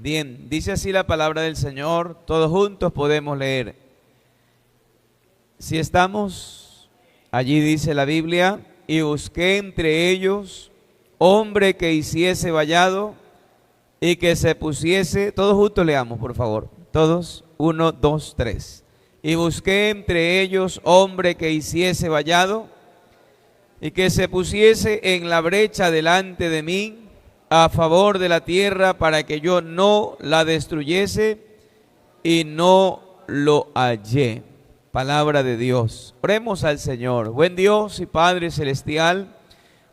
Bien, dice así la palabra del Señor, todos juntos podemos leer. Si estamos, allí dice la Biblia, y busqué entre ellos hombre que hiciese vallado y que se pusiese, todos juntos leamos por favor, todos, 1, 2, 3. Y busqué entre ellos hombre que hiciese vallado y que se pusiese en la brecha delante de mí a favor de la tierra para que yo no la destruyese, y no lo hallé. Palabra de Dios. Oremos al Señor. Buen Dios y Padre celestial,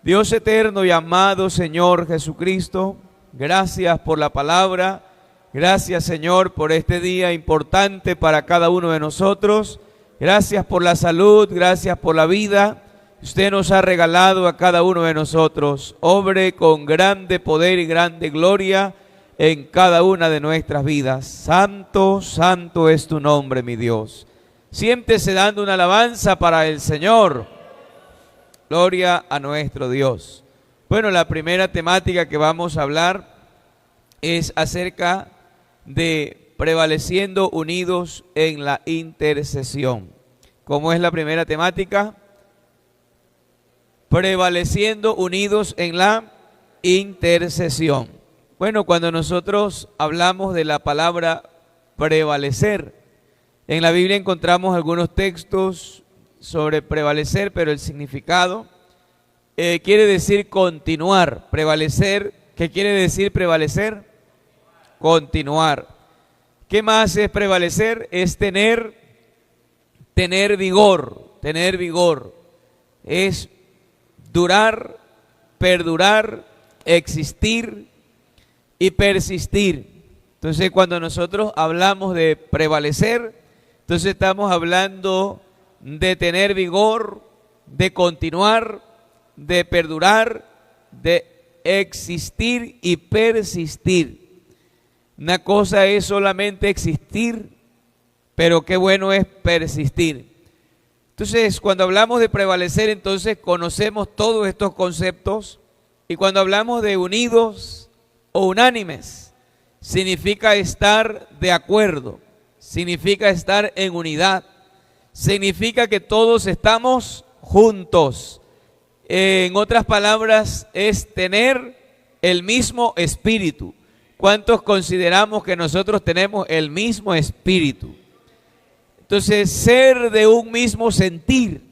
Dios eterno y amado Señor Jesucristo, gracias por la palabra. Gracias, Señor, por este día importante para cada uno de nosotros. Gracias por la salud, gracias por la vida. Usted nos ha regalado a cada uno de nosotros. Obre con grande poder y grande gloria en cada una de nuestras vidas. Santo, santo es tu nombre, mi Dios. Siéntese dando una alabanza para el Señor. Gloria a nuestro Dios. Bueno, la primera temática que vamos a hablar es acerca de prevaleciendo unidos en la intercesión. ¿Cómo es la primera temática? Prevaleciendo unidos en la intercesión. Bueno, cuando nosotros hablamos de la palabra prevalecer, en la Biblia encontramos algunos textos sobre prevalecer, pero el significado quiere decir continuar. Prevalecer, ¿qué quiere decir prevalecer? Continuar. ¿Qué más es prevalecer? Es tener vigor, tener vigor. Es durar, perdurar, existir y persistir. Entonces, cuando nosotros hablamos de prevalecer, entonces estamos hablando de tener vigor, de continuar, de perdurar, de existir y persistir. Una cosa es solamente existir, pero qué bueno es persistir. Entonces, cuando hablamos de prevalecer, entonces conocemos todos estos conceptos. Y cuando hablamos de unidos o unánimes, significa estar de acuerdo, significa estar en unidad, significa que todos estamos juntos. En otras palabras, es tener el mismo espíritu. ¿Cuántos consideramos que nosotros tenemos el mismo espíritu? Entonces, ser de un mismo sentir.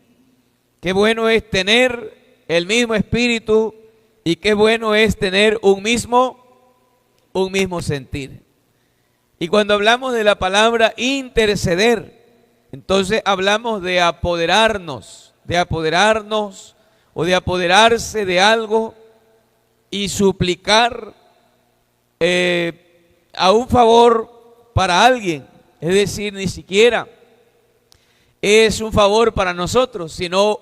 Qué bueno es tener el mismo espíritu y qué bueno es tener un mismo sentir. Y cuando hablamos de la palabra interceder, entonces hablamos de apoderarnos o de apoderarse de algo y suplicar a un favor para alguien. Es decir, ni siquiera es un favor para nosotros, sino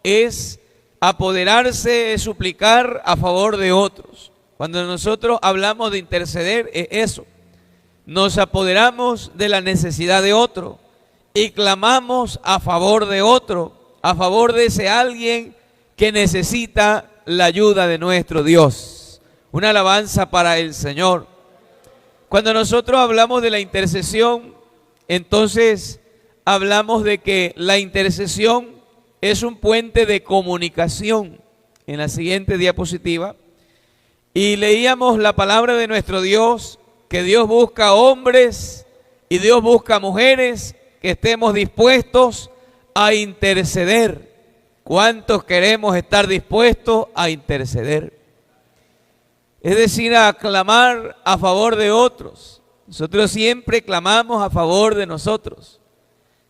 es apoderarse, es suplicar a favor de otros. Cuando nosotros hablamos de interceder, es eso. Nos apoderamos de la necesidad de otro y clamamos a favor de otro, a favor de ese alguien que necesita la ayuda de nuestro Dios. Una alabanza para el Señor. Cuando nosotros hablamos de la intercesión, entonces hablamos de que la intercesión es un puente de comunicación. En la siguiente diapositiva, y leíamos la palabra de nuestro Dios, que Dios busca hombres y Dios busca mujeres que estemos dispuestos a interceder. ¿Cuántos queremos estar dispuestos a interceder? Es decir, a clamar a favor de otros. Nosotros siempre clamamos a favor de nosotros.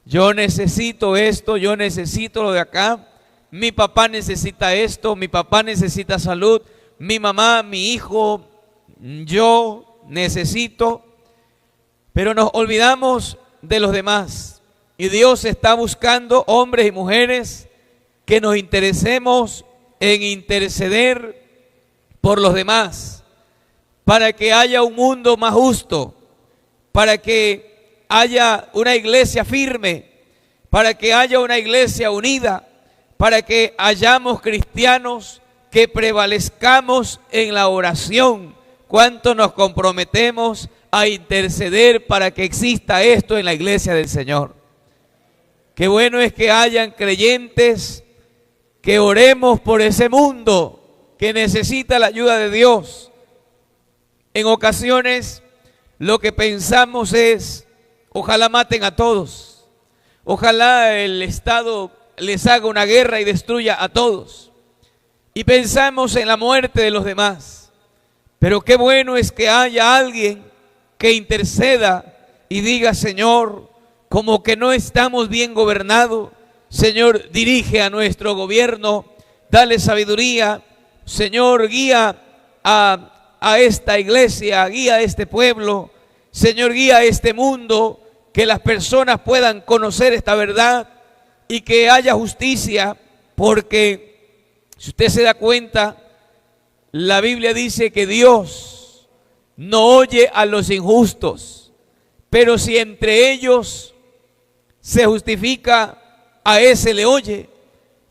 Yo necesito esto, yo necesito lo de acá. Mi papá necesita esto, mi papá necesita salud. Mi mamá, mi hijo, yo necesito. Pero nos olvidamos de los demás. Y Dios está buscando hombres y mujeres que nos interesemos en interceder por los demás, para que haya un mundo más justo, para que haya una iglesia firme, para que haya una iglesia unida, para que hayamos cristianos que prevalezcamos en la oración, ¿cuánto nos comprometemos a interceder para que exista esto en la iglesia del Señor? Qué bueno es que hayan creyentes que oremos por ese mundo que necesita la ayuda de Dios. En ocasiones lo que pensamos es, ojalá maten a todos, ojalá el Estado les haga una guerra y destruya a todos. Y pensamos en la muerte de los demás. Pero qué bueno es que haya alguien que interceda y diga, Señor, como que no estamos bien gobernados, Señor, dirige a nuestro gobierno, dale sabiduría, Señor, guía a esta iglesia, guía a este pueblo, Señor, guía a este mundo, que las personas puedan conocer esta verdad y que haya justicia, porque si usted se da cuenta, la Biblia dice que Dios no oye a los injustos, pero si entre ellos se justifica, a ese le oye.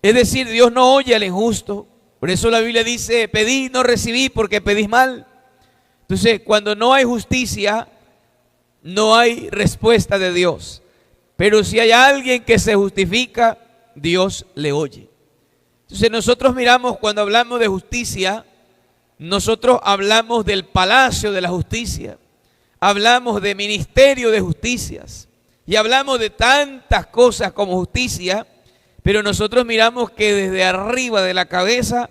Es decir, Dios no oye al injusto. Por eso la Biblia dice, pedí, no recibí porque pedís mal. Entonces, cuando no hay justicia, no hay respuesta de Dios. Pero si hay alguien que se justifica, Dios le oye. Entonces nosotros miramos, cuando hablamos de justicia, nosotros hablamos del palacio de la justicia, hablamos de ministerio de justicias y hablamos de tantas cosas como justicia, pero nosotros miramos que desde arriba de la cabeza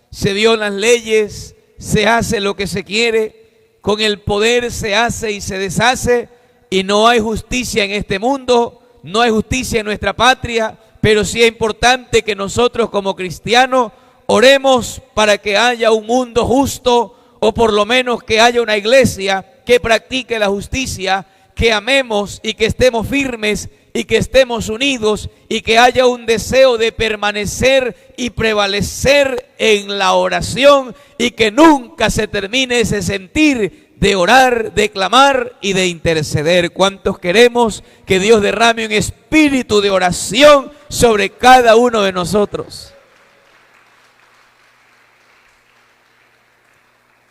se violan leyes, se hace lo que se quiere, con el poder se hace y se deshace, y no hay justicia en este mundo, no hay justicia en nuestra patria, pero sí es importante que nosotros como cristianos oremos para que haya un mundo justo, o por lo menos que haya una iglesia que practique la justicia, que amemos y que estemos firmes y que estemos unidos y que haya un deseo de permanecer y prevalecer en la oración y que nunca se termine ese sentir de orar, de clamar y de interceder. ¿Cuántos queremos que Dios derrame un espíritu de oración sobre cada uno de nosotros?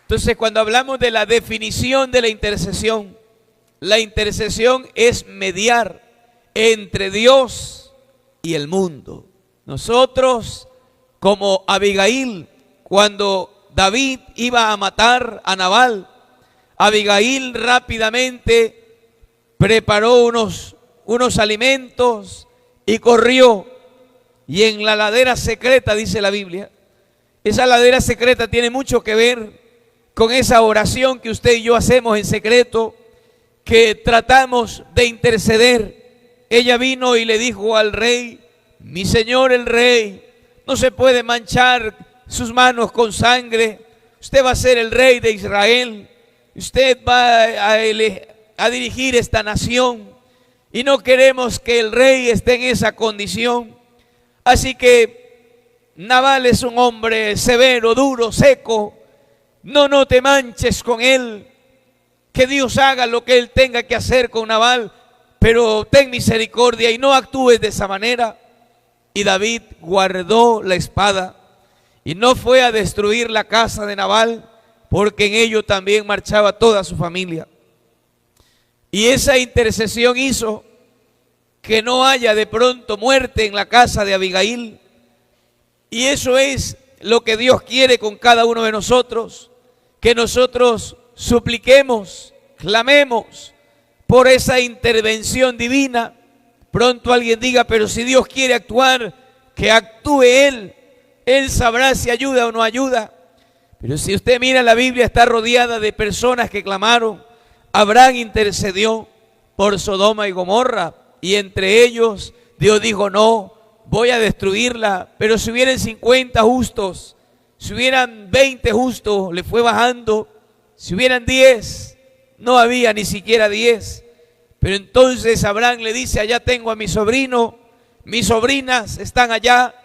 Entonces, cuando hablamos de la definición de la intercesión es mediar entre Dios y el mundo. Nosotros, como Abigail, cuando David iba a matar a Nabal, Abigail rápidamente preparó unos alimentos y corrió. Y en la ladera secreta, dice la Biblia, esa ladera secreta tiene mucho que ver con esa oración que usted y yo hacemos en secreto, que tratamos de interceder. Ella vino y le dijo al rey, mi señor el rey, no se puede manchar sus manos con sangre, usted va a ser el rey de Israel, usted va a dirigir esta nación y no queremos que el rey esté en esa condición. Así que Nabal es un hombre severo, duro, seco, no te manches con él, que Dios haga lo que él tenga que hacer con Nabal, pero ten misericordia y no actúes de esa manera. Y David guardó la espada y no fue a destruir la casa de Nabal, porque en ello también marchaba toda su familia. Y esa intercesión hizo que no haya de pronto muerte en la casa de Abigail. Y eso es lo que Dios quiere con cada uno de nosotros, que nosotros supliquemos, clamemos por esa intervención divina. Pronto alguien diga, pero si Dios quiere actuar, que actúe Él. Él sabrá si ayuda o no ayuda. Pero si usted mira la Biblia, está rodeada de personas que clamaron. Abraham intercedió por Sodoma y Gomorra, y entre ellos Dios dijo, no, voy a destruirla. Pero si hubieran 50 justos, si hubieran 20 justos, le fue bajando. Si hubieran 10, no había ni siquiera 10. Pero entonces Abraham le dice, allá tengo a mi sobrino, mis sobrinas están allá,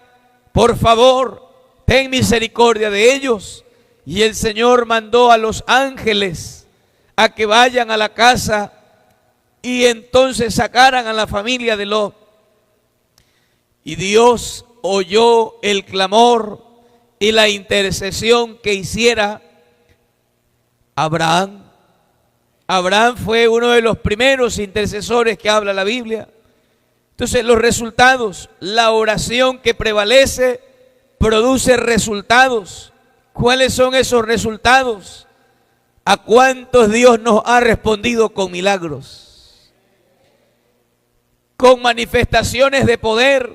por favor, ten misericordia de ellos. Y el Señor mandó a los ángeles a que vayan a la casa y entonces sacaran a la familia de Lot. Y Dios oyó el clamor y la intercesión que hiciera Abraham. Abraham fue uno de los primeros intercesores que habla la Biblia. Entonces los resultados, la oración que prevalece produce resultados. ¿Cuáles son esos resultados? ¿A cuántos Dios nos ha respondido con milagros? Con manifestaciones de poder,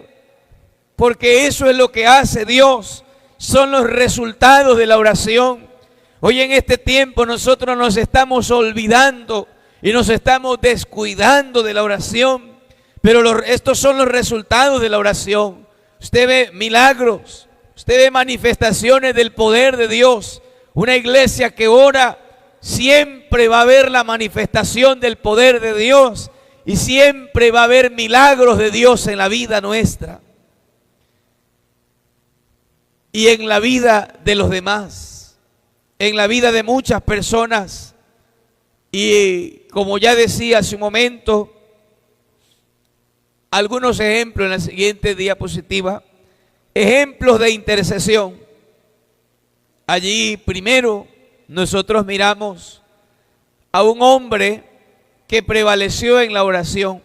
porque eso es lo que hace Dios, son los resultados de la oración. Hoy en este tiempo nosotros nos estamos olvidando y nos estamos descuidando de la oración, pero estos son los resultados de la oración. Usted ve milagros, usted ve manifestaciones del poder de Dios. Una iglesia que ora, siempre va a haber la manifestación del poder de Dios y siempre va a haber milagros de Dios en la vida nuestra y en la vida de los demás, en la vida de muchas personas. Y como ya decía hace un momento, algunos ejemplos en la siguiente diapositiva, ejemplos de intercesión. Allí primero nosotros miramos a un hombre que prevaleció en la oración,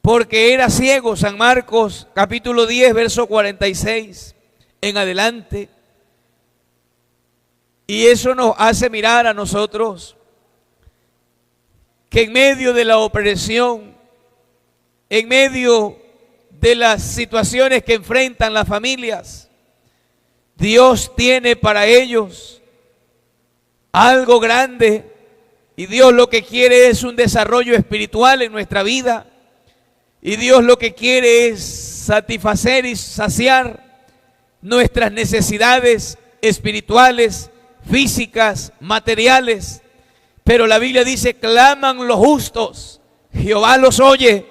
porque era ciego. San Marcos capítulo 10, verso 46 en adelante. Y eso nos hace mirar a nosotros que en medio de la opresión, en medio de las situaciones que enfrentan las familias, Dios tiene para ellos algo grande, y Dios lo que quiere es un desarrollo espiritual en nuestra vida, y Dios lo que quiere es satisfacer y saciar nuestras necesidades espirituales, físicas, materiales. Pero la Biblia dice: claman los justos, Jehová los oye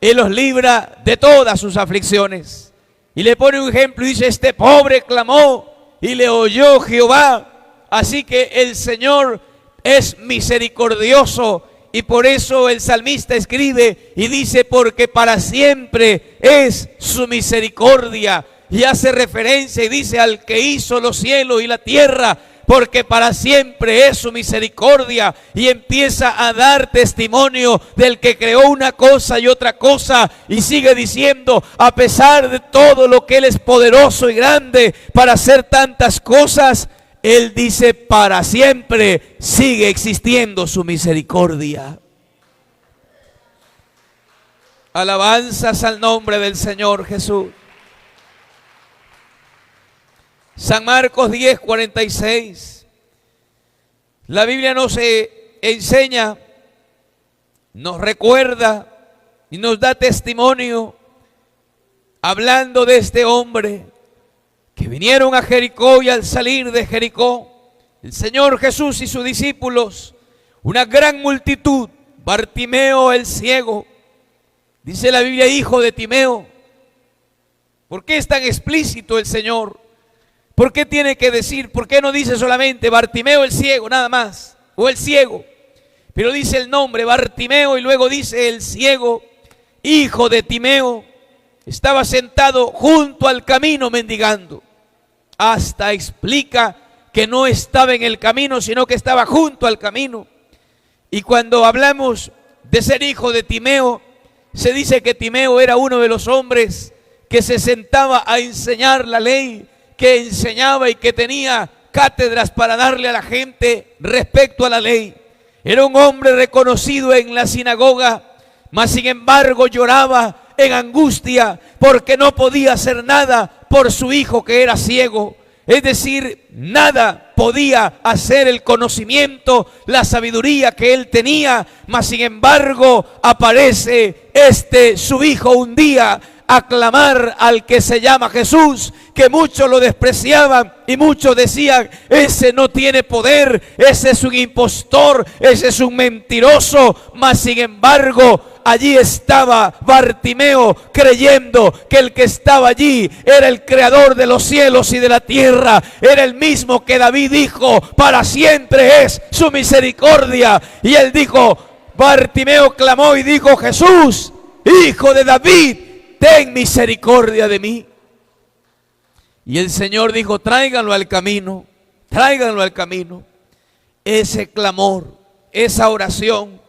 y los libra de todas sus aflicciones. Y le pone un ejemplo y dice: este pobre clamó y le oyó Jehová. Así que el Señor es misericordioso, y por eso el salmista escribe y dice: porque para siempre es su misericordia. Y hace referencia y dice: al que hizo los cielos y la tierra, porque para siempre es su misericordia. Y empieza a dar testimonio del que creó una cosa y otra cosa, y sigue diciendo: a pesar de todo lo que Él es poderoso y grande para hacer tantas cosas, Él dice: para siempre sigue existiendo su misericordia. Alabanzas al nombre del Señor Jesús. San Marcos 10, 46. La Biblia nos enseña, nos recuerda y nos da testimonio, hablando de este hombre, que vinieron a Jericó, y al salir de Jericó, el Señor Jesús y sus discípulos, una gran multitud, Bartimeo el ciego, dice la Biblia, hijo de Timeo. ¿Por qué es tan explícito el Señor? ¿Por qué tiene que decir? ¿Por qué no dice solamente Bartimeo el ciego, nada más? O el ciego. Pero dice el nombre Bartimeo y luego dice el ciego, hijo de Timeo. Estaba sentado junto al camino mendigando. Hasta explica que no estaba en el camino, sino que estaba junto al camino. Y cuando hablamos de ser hijo de Timeo, se dice que Timeo era uno de los hombres que se sentaba a enseñar la ley, que enseñaba y que tenía cátedras para darle a la gente respecto a la ley. Era un hombre reconocido en la sinagoga, mas sin embargo lloraba en angustia porque no podía hacer nada por su hijo que era ciego. Es decir, nada podía hacer el conocimiento, la sabiduría que él tenía, mas sin embargo aparece su hijo un día a clamar al que se llama Jesús, que muchos lo despreciaban y muchos decían: ese no tiene poder, ese es un impostor, ese es un mentiroso. Mas sin embargo allí estaba Bartimeo, creyendo que el que estaba allí era el creador de los cielos y de la tierra. Era el mismo que David dijo: para siempre es su misericordia. Y él dijo, Bartimeo clamó y dijo: Jesús, hijo de David, ten misericordia de mí. Y el Señor dijo: tráiganlo al camino, tráiganlo al camino. ese clamor, esa oración,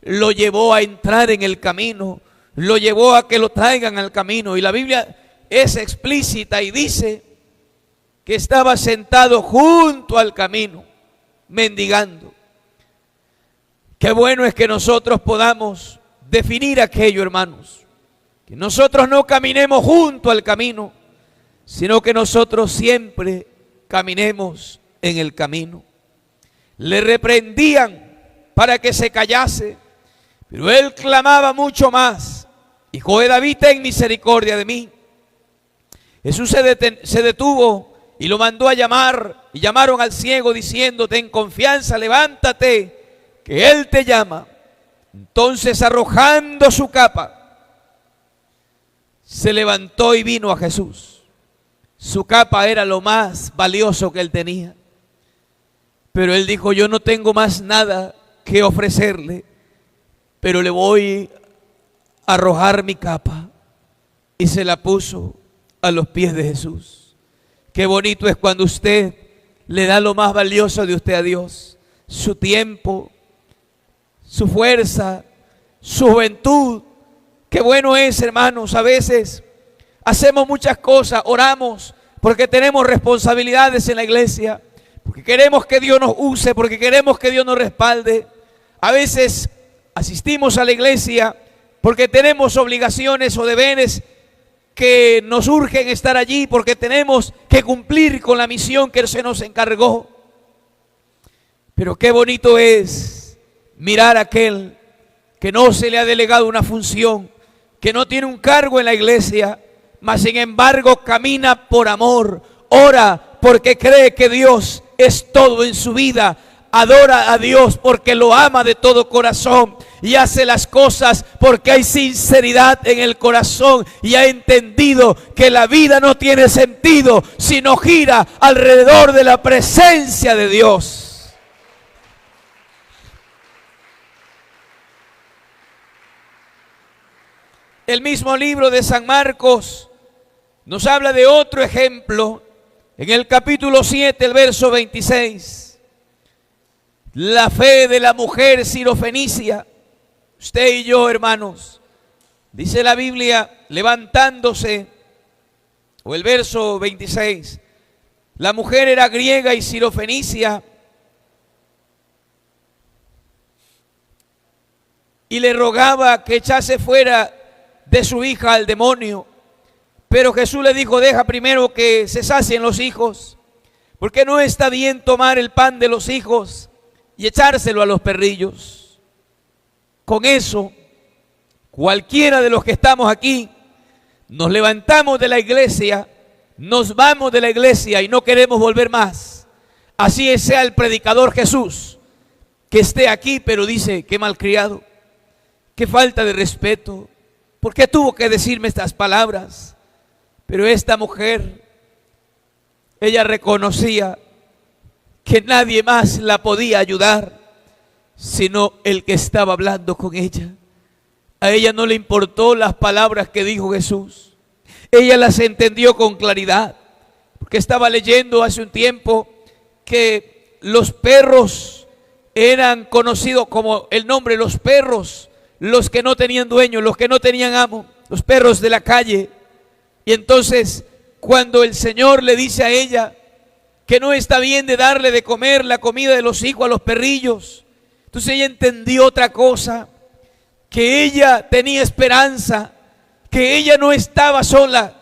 lo llevó a entrar en el camino, lo llevó a que lo traigan al camino. Y la Biblia es explícita y dice que estaba sentado junto al camino, mendigando. Qué bueno es que nosotros podamos definir aquello, hermanos. Que nosotros no caminemos junto al camino, sino que nosotros siempre caminemos en el camino. Le reprendían para que se callase, pero él clamaba mucho más: Hijo de David, ten misericordia de mí. Jesús se detuvo y lo mandó a llamar, y llamaron al ciego diciendo: ten confianza, levántate, que él te llama. Entonces, arrojando su capa, se levantó y vino a Jesús. Su capa era lo más valioso que él tenía. Pero él dijo: yo no tengo más nada que ofrecerle, pero le voy a arrojar mi capa. Y se la puso a los pies de Jesús. Qué bonito es cuando usted le da lo más valioso de usted a Dios: su tiempo, su fuerza, su juventud. Qué bueno es, hermanos. A veces hacemos muchas cosas, oramos porque tenemos responsabilidades en la iglesia, porque queremos que Dios nos use, porque queremos que Dios nos respalde. A veces asistimos a la iglesia porque tenemos obligaciones o deberes que nos urgen estar allí, porque tenemos que cumplir con la misión que se nos encargó. Pero qué bonito es mirar a aquel que no se le ha delegado una función, que no tiene un cargo en la iglesia, mas sin embargo camina por amor, ora porque cree que Dios es todo en su vida, adora a Dios porque lo ama de todo corazón y hace las cosas porque hay sinceridad en el corazón y ha entendido que la vida no tiene sentido sino gira alrededor de la presencia de Dios. El mismo libro de San Marcos nos habla de otro ejemplo en el capítulo 7, el verso 26. La fe de la mujer sirofenicia. Usted y yo, hermanos, dice la Biblia, levantándose, o el verso 26, la mujer era griega y sirofenicia, y le rogaba que echase fuera de su hija al demonio. Pero Jesús le dijo: deja primero que se sacien los hijos, porque no está bien tomar el pan de los hijos y echárselo a los perrillos. Con eso, cualquiera de los que estamos aquí, nos levantamos de la iglesia, nos vamos de la iglesia y no queremos volver más. Así sea el predicador Jesús, que esté aquí, pero dice: qué malcriado, qué falta de respeto, ¿por qué tuvo que decirme estas palabras? Pero esta mujer, ella reconocía que nadie más la podía ayudar sino el que estaba hablando con ella. A ella no le importó las palabras que dijo Jesús. Ella las entendió con claridad, porque estaba leyendo hace un tiempo que los perros eran conocidos como el nombre, los perros, los que no tenían dueño, los que no tenían amo, los perros de la calle. Y entonces, cuando el Señor le dice a ella que no está bien de darle de comer la comida de los hijos a los perrillos, entonces ella entendió otra cosa, que ella tenía esperanza, que ella no estaba sola,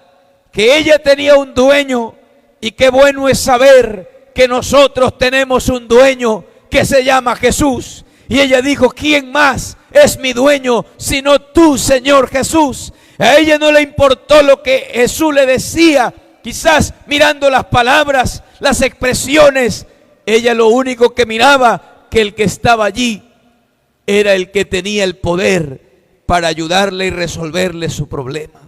que ella tenía un dueño. Y qué bueno es saber que nosotros tenemos un dueño que se llama Jesús. Y ella dijo: ¿quién más es mi dueño sino tú, Señor Jesús? A ella no le importó lo que Jesús le decía, quizás mirando las palabras, las expresiones. Ella lo único que miraba, que el que estaba allí era el que tenía el poder para ayudarle y resolverle su problema.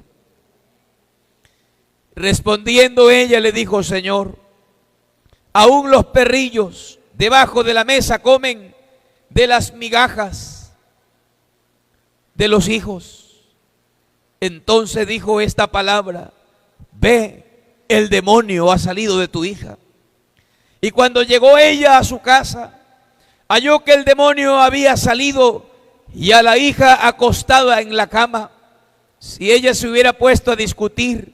Respondiendo ella le dijo: Señor, aún los perrillos debajo de la mesa comen de las migajas de los hijos. Entonces dijo esta palabra: ve, el demonio ha salido de tu hija. Y cuando llegó ella a su casa, halló que el demonio había salido y a la hija acostada en la cama. Si ella se hubiera puesto a discutir,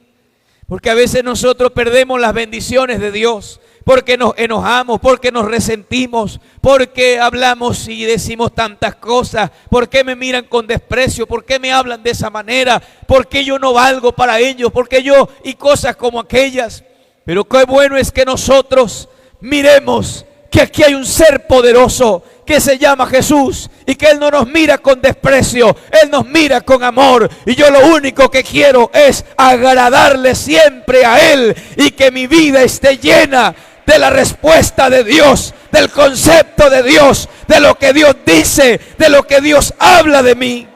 porque a veces nosotros perdemos las bendiciones de Dios, porque nos enojamos, porque nos resentimos, porque hablamos y decimos tantas cosas. ¿Por qué me miran con desprecio? ¿Por qué me hablan de esa manera? ¿Por qué yo no valgo para ellos? ¿Por qué yo? Y cosas como aquellas. Pero qué bueno es que nosotros miremos que aquí hay un ser poderoso que se llama Jesús y que Él no nos mira con desprecio, Él nos mira con amor. Y yo lo único que quiero es agradarle siempre a Él y que mi vida esté llena de la respuesta de Dios, del concepto de Dios, de lo que Dios dice, de lo que Dios habla de mí.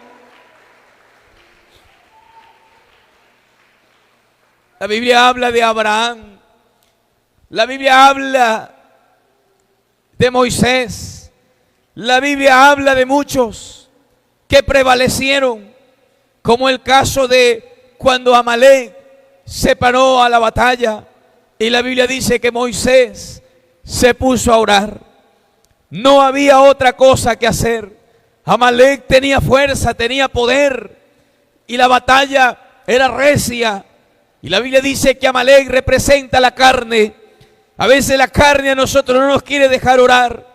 La Biblia habla de Abraham, la Biblia habla de Moisés, la Biblia habla de muchos que prevalecieron, como el caso de cuando Amalek se paró a la batalla y la Biblia dice que Moisés se puso a orar. No había otra cosa que hacer. Amalek tenía fuerza, tenía poder y la batalla era recia. Y la Biblia dice que Amalek representa la carne. A veces la carne a nosotros no nos quiere dejar orar.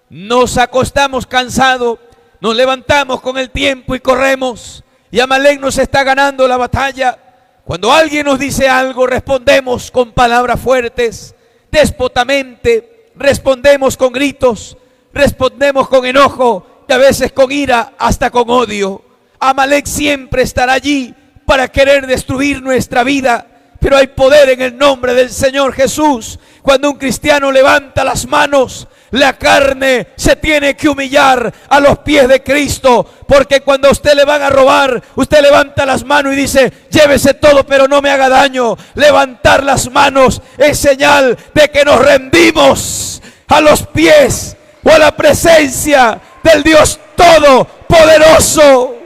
Nos acostamos cansados, nos levantamos con el tiempo y corremos. Y Amalek nos está ganando la batalla. Cuando alguien nos dice algo, respondemos con palabras fuertes, déspotamente, respondemos con gritos, respondemos con enojo y a veces con ira, hasta con odio. Amalek siempre estará allí para querer destruir nuestra vida. Pero hay poder en el nombre del Señor Jesús. Cuando un cristiano levanta las manos, la carne se tiene que humillar a los pies de Cristo. Porque cuando a usted le van a robar, usted levanta las manos y dice: llévese todo pero no me haga daño. Levantar las manos es señal de que nos rendimos a los pies o a la presencia del Dios Todopoderoso.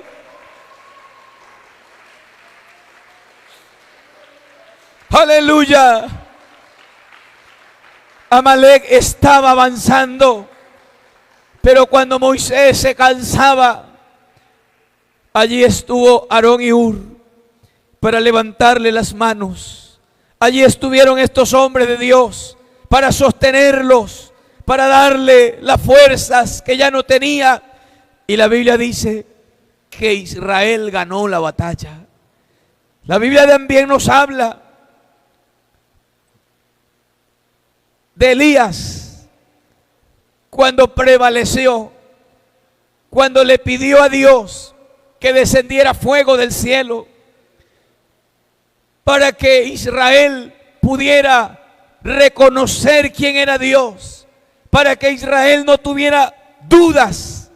Aleluya. Amalek estaba avanzando, pero cuando Moisés se cansaba, allí estuvo Aarón y Hur para levantarle las manos. Allí estuvieron estos hombres de Dios para sostenerlos, para darle las fuerzas que ya no tenía. Y la Biblia dice que Israel ganó la batalla. La Biblia también nos habla de Elías, cuando prevaleció, cuando le pidió a Dios que descendiera fuego del cielo para que Israel pudiera reconocer quién era Dios, para que Israel no tuviera dudas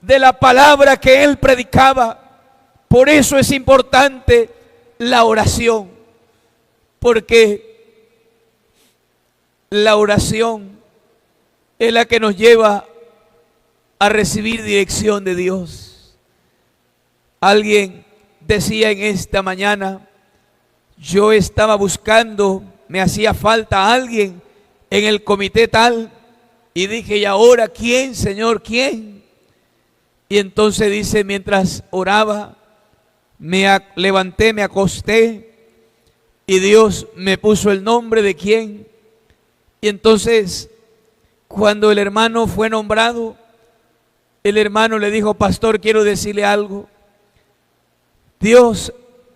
de la palabra que él predicaba. Por eso es importante la oración, porque la oración es la que nos lleva a recibir dirección de Dios. Alguien decía en esta mañana: yo estaba buscando, me hacía falta alguien en el comité tal, y dije: ¿y ahora quién, Señor, quién? Y entonces dice: mientras oraba, me levanté, me acosté, y Dios me puso el nombre de quién. Y entonces, cuando el hermano fue nombrado, el hermano le dijo: pastor, quiero decirle algo. Dios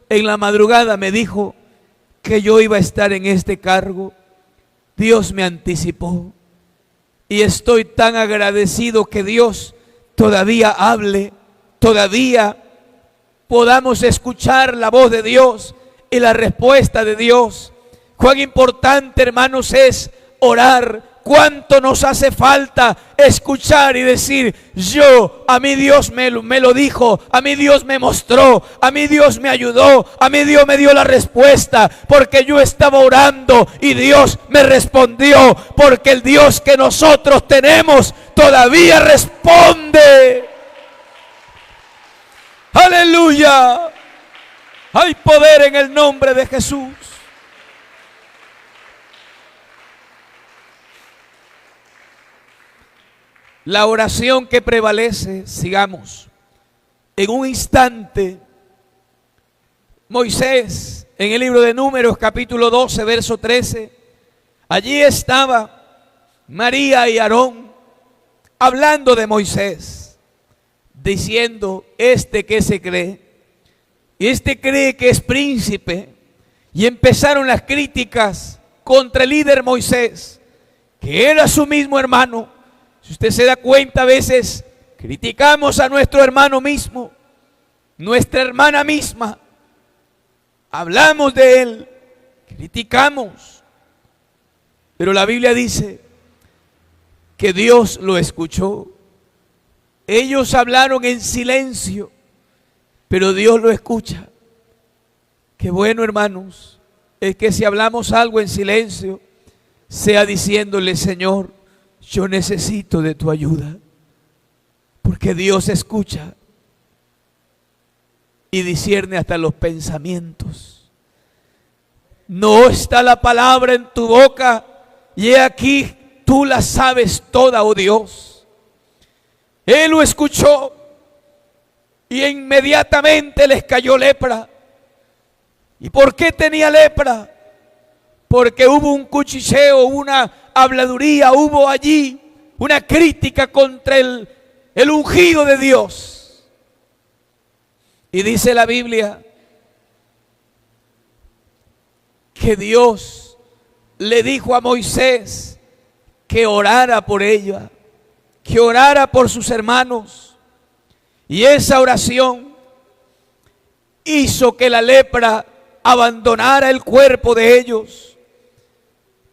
en la madrugada me dijo que yo iba a estar en este cargo. Dios me anticipó. Y estoy tan agradecido que Dios todavía hable, todavía podamos escuchar la voz de Dios y la respuesta de Dios. Cuán importante, hermanos, es orar. Cuánto nos hace falta escuchar y decir: a mí Dios me lo dijo, a mí Dios me mostró, a mí Dios me ayudó, a mí Dios me dio la respuesta, porque yo estaba orando y Dios me respondió, porque el Dios que nosotros tenemos todavía responde. Aleluya. Hay poder en el nombre de Jesús. la oración que prevalece. Sigamos. En un instante, Moisés, en el libro de Números, capítulo 12, verso 13, allí estaba María y Aarón hablando de Moisés, diciendo: este que se cree, este cree que es príncipe. Y empezaron las críticas contra el líder Moisés, que era su mismo hermano. Si usted se da cuenta, a veces criticamos a nuestro hermano mismo, nuestra hermana misma. Hablamos de él, criticamos. Pero la Biblia dice que Dios lo escuchó. Ellos hablaron en silencio, pero Dios lo escucha. Qué bueno, hermanos, es que si hablamos algo en silencio, sea diciéndole: Señor, yo necesito de tu ayuda, porque Dios escucha y discierne hasta los pensamientos. No está la palabra en tu boca, y he aquí tú la sabes toda, oh Dios. Él lo escuchó y inmediatamente les cayó lepra. ¿Y por qué tenía lepra? Porque hubo un cuchicheo, una habladuría, hubo allí una crítica contra el ungido de Dios. Y dice la Biblia que Dios le dijo a Moisés que orara por ella, que orara por sus hermanos. Y esa oración hizo que la lepra abandonara el cuerpo de ellos,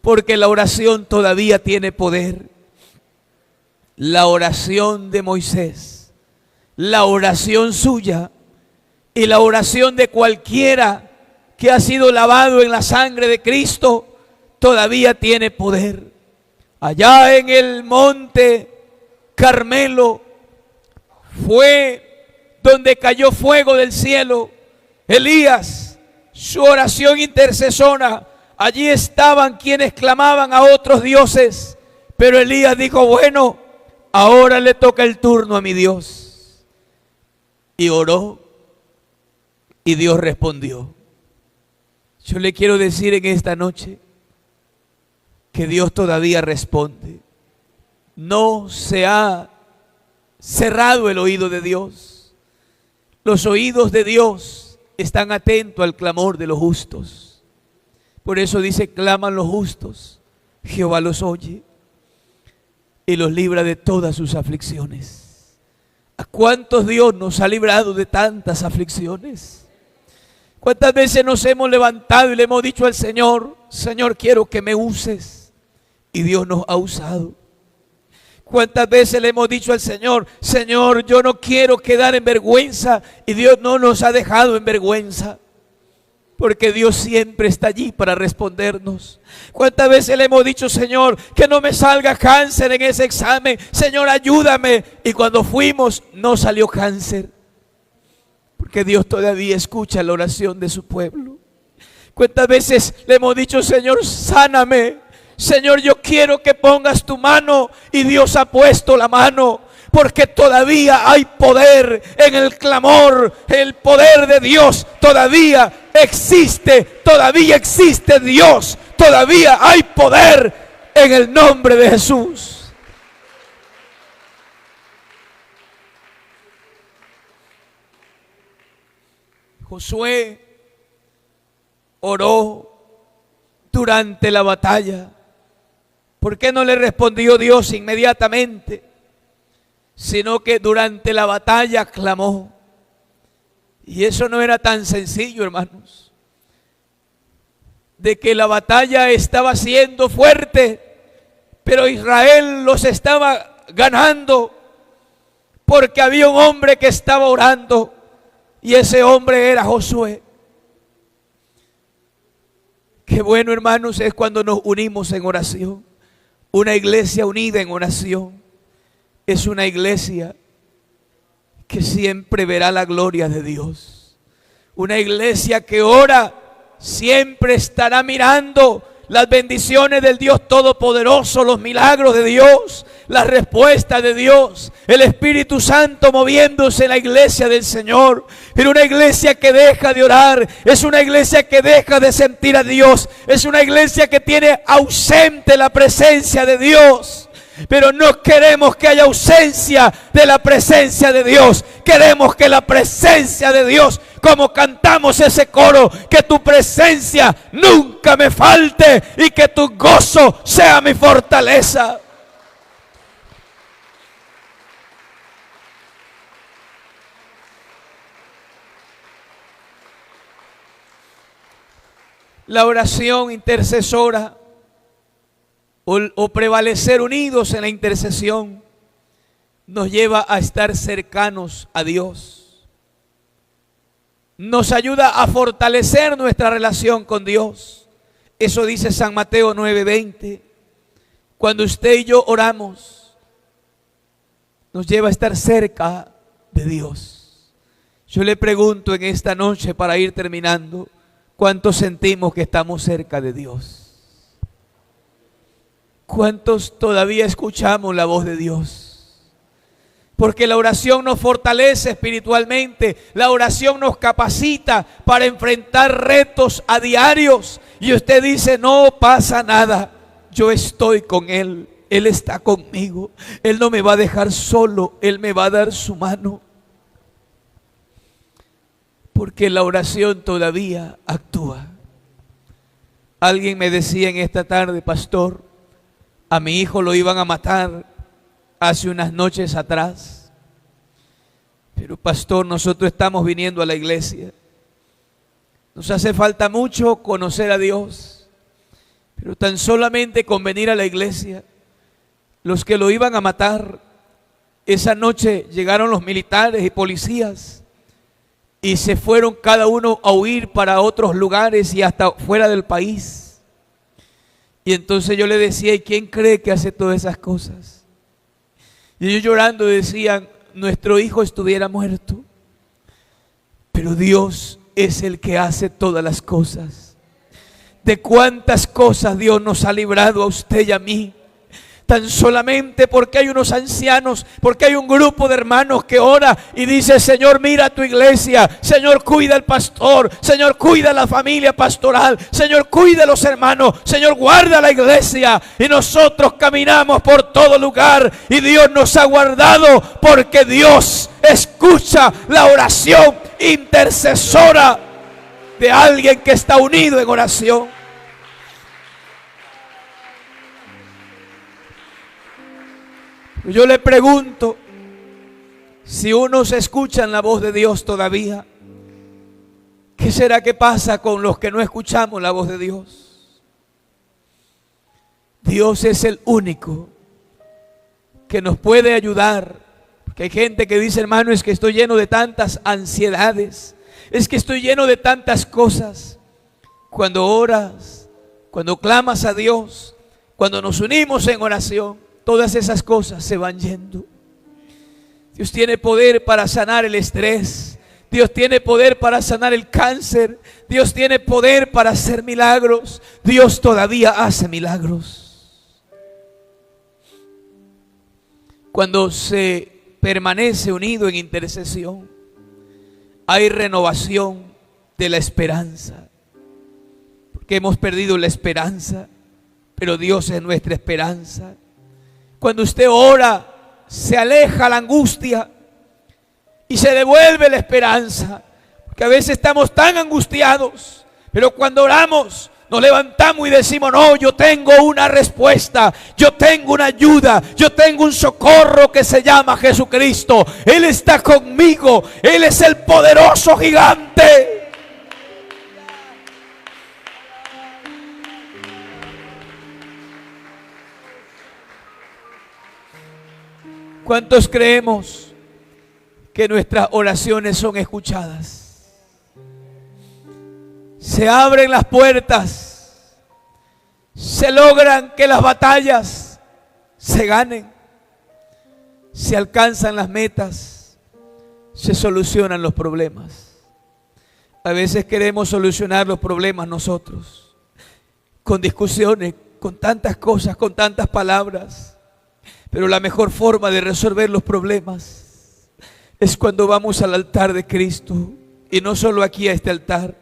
porque la oración todavía tiene poder. La oración de Moisés, la oración suya y la oración de cualquiera que ha sido lavado en la sangre de Cristo todavía tiene poder. Allá en el monte Carmelo fue donde cayó fuego del cielo. Elías, su oración intercesora, allí estaban quienes clamaban a otros dioses, pero Elías dijo: bueno, ahora le toca el turno a mi Dios. Y oró y Dios respondió. Yo le quiero decir en esta noche que Dios todavía responde. No se ha cerrado el oído de Dios. Los oídos de Dios están atentos al clamor de los justos. Por eso dice: claman los justos, Jehová los oye y los libra de todas sus aflicciones. ¿A cuántos Dios nos ha librado de tantas aflicciones? ¿Cuántas veces nos hemos levantado y le hemos dicho al Señor: Señor, quiero que me uses? Y Dios nos ha usado. ¿Cuántas veces le hemos dicho al Señor: Señor, yo no quiero quedar en vergüenza? Y Dios no nos ha dejado en vergüenza, porque Dios siempre está allí para respondernos. ¿Cuántas veces le hemos dicho: Señor, que no me salga cáncer en ese examen? Señor, ayúdame. Y cuando fuimos, no salió cáncer, porque Dios todavía escucha la oración de su pueblo. ¿Cuántas veces le hemos dicho: Señor, sáname? Señor, yo quiero que pongas tu mano, y Dios ha puesto la mano, porque todavía hay poder en el clamor. El poder de Dios todavía existe Dios, todavía hay poder en el nombre de Jesús. Josué oró durante la batalla. ¿Por qué no le respondió Dios inmediatamente? Sino que durante la batalla clamó. Y eso no era tan sencillo, hermanos. De que la batalla estaba siendo fuerte, pero Israel los estaba ganando, porque había un hombre que estaba orando, y ese hombre era Josué. Qué bueno, hermanos, es cuando nos unimos en oración. Una iglesia unida en oración es una iglesia que siempre verá la gloria de Dios. Una iglesia que ora siempre estará mirando las bendiciones del Dios Todopoderoso, los milagros de Dios, la respuesta de Dios, el Espíritu Santo moviéndose en la iglesia del Señor. Pero una iglesia que deja de orar es una iglesia que deja de sentir a Dios, es una iglesia que tiene ausente la presencia de Dios. Pero no queremos que haya ausencia de la presencia de Dios. Queremos que la presencia de Dios, como cantamos ese coro, que tu presencia nunca me falte y que tu gozo sea mi fortaleza. La oración intercesora o prevalecer unidos en la intercesión nos lleva a estar cercanos a Dios. Nos ayuda a fortalecer nuestra relación con Dios. Eso dice San Mateo 9:20. Cuando usted y yo oramos, nos lleva a estar cerca de Dios. Yo le pregunto en esta noche, para ir terminando, ¿cuántos sentimos que estamos cerca de Dios? ¿Cuántos todavía escuchamos la voz de Dios? Porque la oración nos fortalece espiritualmente, la oración nos capacita para enfrentar retos a diarios. Y usted dice, no pasa nada, yo estoy con Él, Él está conmigo, Él no me va a dejar solo, Él me va a dar su mano. Porque la oración todavía actúa. Alguien me decía en esta tarde, pastor, a mi hijo lo iban a matar hace unas noches atrás. Pero pastor, nosotros estamos viniendo a la iglesia. Nos hace falta mucho conocer a Dios. Pero tan solamente con venir a la iglesia, los que lo iban a matar, esa noche llegaron los militares y policías y se fueron cada uno a huir para otros lugares y hasta fuera del país. Y entonces yo le decía, ¿y quién cree que hace todas esas cosas? Y ellos llorando decían, nuestro hijo estuviera muerto. Pero Dios es el que hace todas las cosas. ¿De cuántas cosas Dios nos ha librado a usted y a mí? Tan solamente porque hay unos ancianos, porque hay un grupo de hermanos que ora y dice, Señor, mira tu iglesia, Señor, cuida al pastor, Señor, cuida la familia pastoral, Señor, cuida a los hermanos, Señor, guarda la iglesia. Y nosotros caminamos por todo lugar y Dios nos ha guardado, porque Dios escucha la oración intercesora de alguien que está unido en oración. Yo le pregunto, si unos escuchan la voz de Dios todavía, ¿qué será que pasa con los que no escuchamos la voz de Dios? Dios es el único que nos puede ayudar. Porque hay gente que dice, hermano, es que estoy lleno de tantas ansiedades, es que estoy lleno de tantas cosas. Cuando oras, cuando clamas a Dios, cuando nos unimos en oración, todas esas cosas se van yendo. Dios tiene poder para sanar el estrés. Dios tiene poder para sanar el cáncer. Dios tiene poder para hacer milagros. Dios todavía hace milagros. Cuando se permanece unido en intercesión, hay renovación de la esperanza. Porque hemos perdido la esperanza, pero Dios es nuestra esperanza. Cuando usted ora, se aleja la angustia y se devuelve la esperanza. Porque a veces estamos tan angustiados, pero cuando oramos, nos levantamos y decimos, no, yo tengo una respuesta, yo tengo una ayuda, yo tengo un socorro que se llama Jesucristo. Él está conmigo, Él es el poderoso gigante. ¿Cuántos creemos que nuestras oraciones son escuchadas? Se abren las puertas, se logran que las batallas se ganen, se alcanzan las metas, se solucionan los problemas. A veces queremos solucionar los problemas nosotros. con discusiones, con tantas cosas, con tantas palabras. Pero la mejor forma de resolver los problemas es cuando vamos al altar de Cristo. Y no solo aquí a este altar,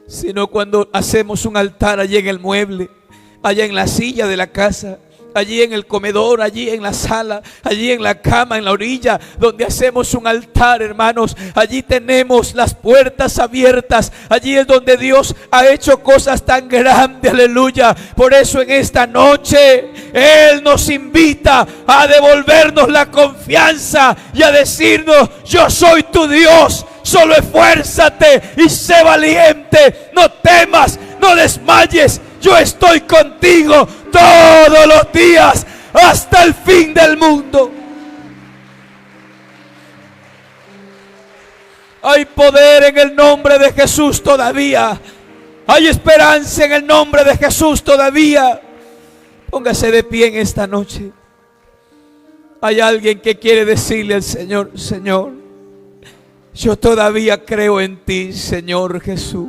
sino cuando hacemos un altar allí en el mueble, allá en la silla de la casa, allí en el comedor, allí en la sala, allí en la cama, en la orilla, donde hacemos un altar, hermanos. Allí tenemos las puertas abiertas. Allí es donde Dios ha hecho cosas tan grandes, aleluya. Por eso en esta noche Él nos invita a devolvernos la confianza y a decirnos: yo soy tu Dios, solo esfuérzate y sé valiente. No temas, no desmayes. Yo estoy contigo todos los días hasta el fin del mundo. Hay poder en el nombre de Jesús todavía. Hay esperanza en el nombre de Jesús todavía. Póngase de pie en esta noche. Hay alguien que quiere decirle al Señor: Señor, yo todavía creo en ti, Señor Jesús.